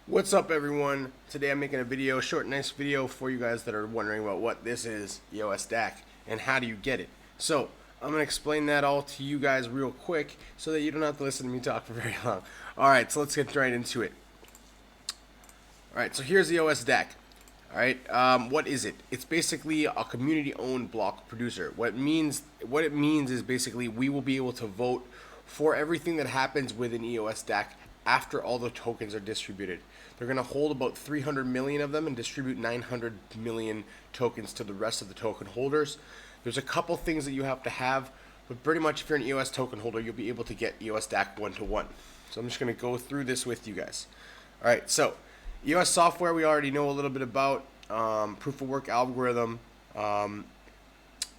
What's up, everyone? Today I'm making a video, short nice video for you guys that are wondering about what this is, EOSDAC, and how do you get it. So I'm going to explain that all to you guys real quick so that you don't have to listen to me talk for very long. Alright, so let's get right into it. Alright, so here's the EOSDAC. Alright, what is it? It's basically a community-owned block producer. What it means is basically we will be able to vote for everything that happens within EOSDAC after all the tokens are distributed. They're going to hold about 300 million of them and distribute 900 million tokens to the rest of the token holders. There's a couple things that you have to have, but pretty much if you're an EOS token holder, you'll be able to get EOSDAC one-to-one. So I'm just going to go through this with you guys. Alright, so EOS software we already know a little bit about, proof of work algorithm, but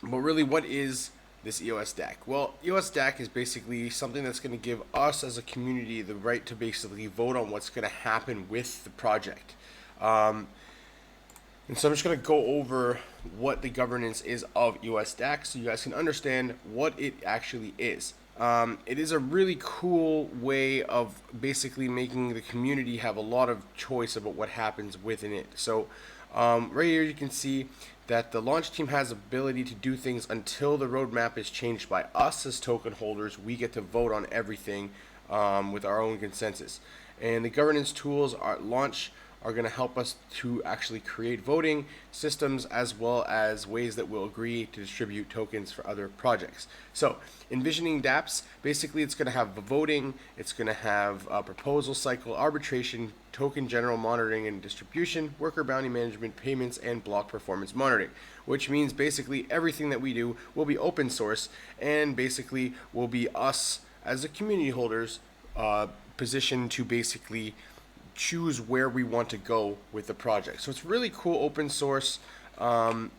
really what is this EOSDAC? Well, EOSDAC is basically something that's going to give us as a community the right to basically vote on what's going to happen with the project. And so I'm just going to go over what the governance is of EOSDAC so you guys can understand what it actually is. It is a really cool way of basically making the community have a lot of choice about what happens within it. So right here you can see that the launch team has ability to do things until the roadmap is changed by us as token holders. We get to vote on everything with our own consensus. And the governance tools at launch are going to help us to actually create voting systems as well as ways that we'll agree to distribute tokens for other projects. So envisioning dApps, basically it's going to have voting, it's going to have a proposal cycle, arbitration, token general monitoring and distribution, worker bounty management, payments, and block performance monitoring, which means basically everything that we do will be open source and basically will be us as the community holders positioned to basically choose where we want to go with the project. So it's really cool, open source. And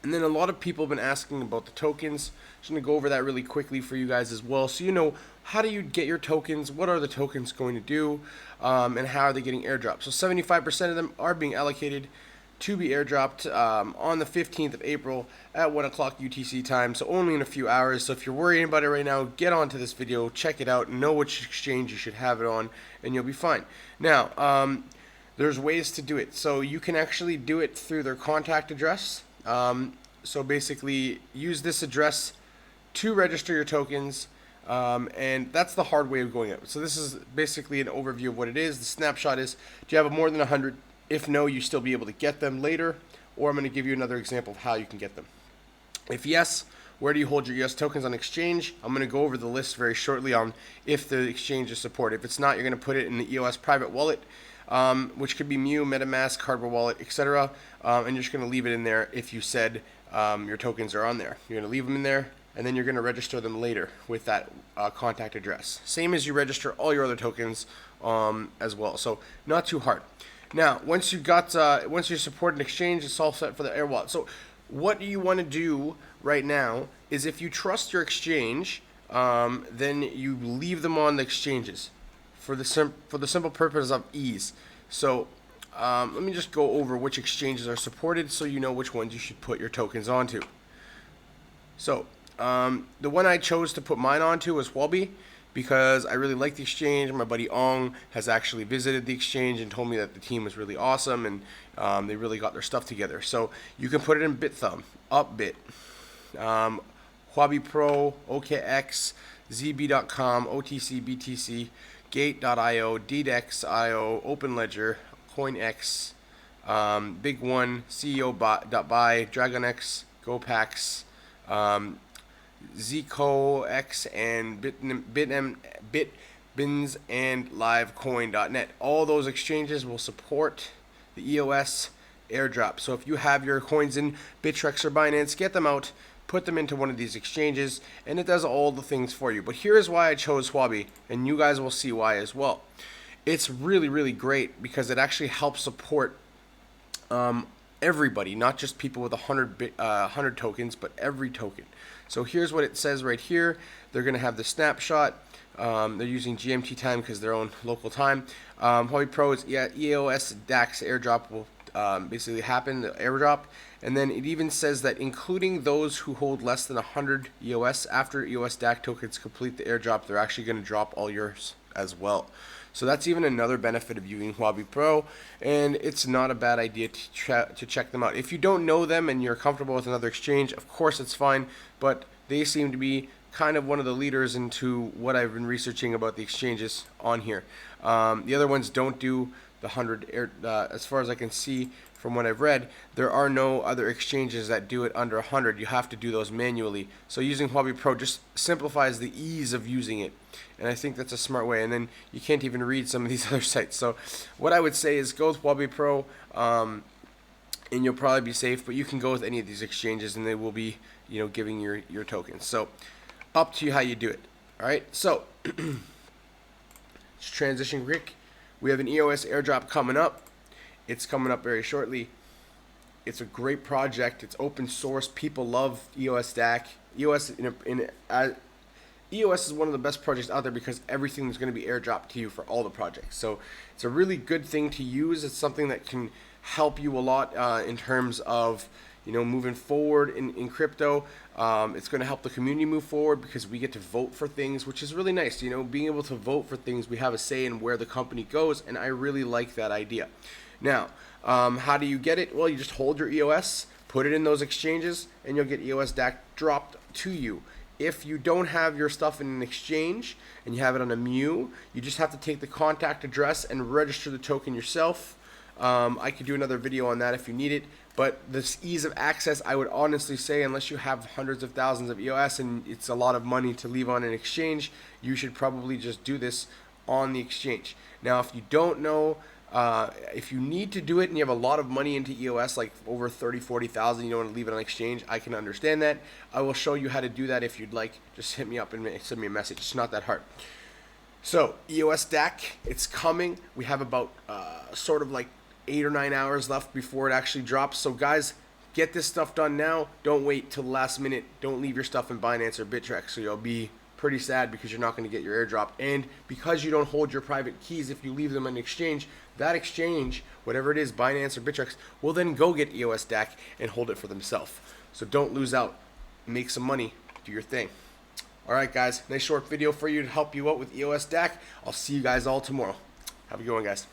then a lot of people have been asking about the tokens. Just going to go over that really quickly for you guys as well, so you know how do you get your tokens, what are the tokens going to do, and how are they getting airdropped. So 75% of them are being allocated to be airdropped on the 15th of April at 1 o'clock UTC time, so only in a few hours. So if you're worrying about it right now, get onto this video, check it out, know which exchange you should have it on, and you'll be fine. Now, there's ways to do it. So you can actually do it through their contact address. So basically, use this address to register your tokens, and that's the hard way of going out. So this is basically an overview of what it is. The snapshot is, do you have more than 100? If no, you still be able to get them later, or I'm going to give you another example of how you can get them. If yes, where do you hold your EOS tokens on exchange? I'm going to go over the list very shortly on if the exchange is supported. If it's not, you're going to put it in the EOS private wallet, which could be Mu, MetaMask, hardware wallet, etc. And you're just going to leave it in there if you said your tokens are on there. You're going to leave them in there, and then you're going to register them later with that contact address. Same as you register all your other tokens as well. So not too hard. Now, once you're supported an exchange, it's all set for the Air Wallet. So what you want to do right now is if you trust your exchange, then you leave them on the exchanges for the simple purpose of ease. So let me just go over which exchanges are supported so you know which ones you should put your tokens onto. So the one I chose to put mine onto was Huobi, because I really like the exchange. My buddy Ong has actually visited the exchange and told me that the team was really awesome and they really got their stuff together. So you can put it in BitThumb, Upbit, Huobi Pro, OKX, ZB.com, OTC, BTC, Gate.io, DDEX.io, OpenLedger, CoinX, Big One, CEO.buy, DragonX, GoPax, ZcoX, and Bitbins and LiveCoin.net. All those exchanges will support the EOS airdrop. So if you have your coins in Bittrex or Binance, get them out, put them into one of these exchanges, and it does all the things for you. But here's why I chose Huobi, and you guys will see why as well. It's really, really great because it actually helps support everybody, not just people with 100 tokens, but every token. So here's what it says right here. They're going to have the snapshot. They're using GMT time because they're own local time. Huobi Pro is EOSDAC Airdrop will basically happen, the airdrop. And then it even says that including those who hold less than 100 EOS, after EOSDAC tokens complete the airdrop, they're actually going to drop all yours as well. So that's even another benefit of using Huobi Pro, and it's not a bad idea to check them out. If you don't know them and you're comfortable with another exchange, of course it's fine, but they seem to be kind of one of the leaders into what I've been researching about the exchanges on here. The other ones don't do the 100, as far as I can see from what I've read, there are no other exchanges that do it under 100. You have to do those manually. So using Huobi Pro just simplifies the ease of using it. And I think that's a smart way. And then you can't even read some of these other sites. So what I would say is go with Huobi Pro, and you'll probably be safe. But you can go with any of these exchanges, and they will be, giving your tokens. So up to you how you do it. All right. So let's transition quick. We have an EOS airdrop coming up. It's coming up very shortly. It's a great project. It's open source. People love EOSDAC. EOS is one of the best projects out there because everything is going to be airdropped to you for all the projects. So it's a really good thing to use. It's something that can help you a lot in terms of moving forward in crypto. It's going to help the community move forward because we get to vote for things, which is really nice. Being able to vote for things, we have a say in where the company goes, and I really like that idea. Now, how do you get it? Well, you just hold your EOS, put it in those exchanges, and you'll get EOSDAC dropped to you. If you don't have your stuff in an exchange and you have it on a MU, you just have to take the contact address and register the token yourself. I could do another video on that if you need it, but this ease of access, I would honestly say, unless you have hundreds of thousands of EOS and it's a lot of money to leave on an exchange, you should probably just do this on the exchange. Now, if you don't know, if you need to do it and you have a lot of money into EOS, like over 30,000-40,000, you don't want to leave it on exchange, I can understand that. I will show you how to do that if you'd like. Just hit me up and send me a message. It's not that hard. So EOSDAC, it's coming. We have about sort of like 8 or 9 hours left before it actually drops. So guys, get this stuff done now. Don't wait till the last minute. Don't leave your stuff in Binance or Bittrex, so you'll be pretty sad because you're not going to get your airdrop. And because you don't hold your private keys, if you leave them on an exchange, that exchange, whatever it is, Binance or Bittrex, will then go get EOSDAC and hold it for themselves. So don't lose out. Make some money. Do your thing. All right, guys. Nice short video for you to help you out with EOSDAC. I'll see you guys all tomorrow. Have a good one, guys.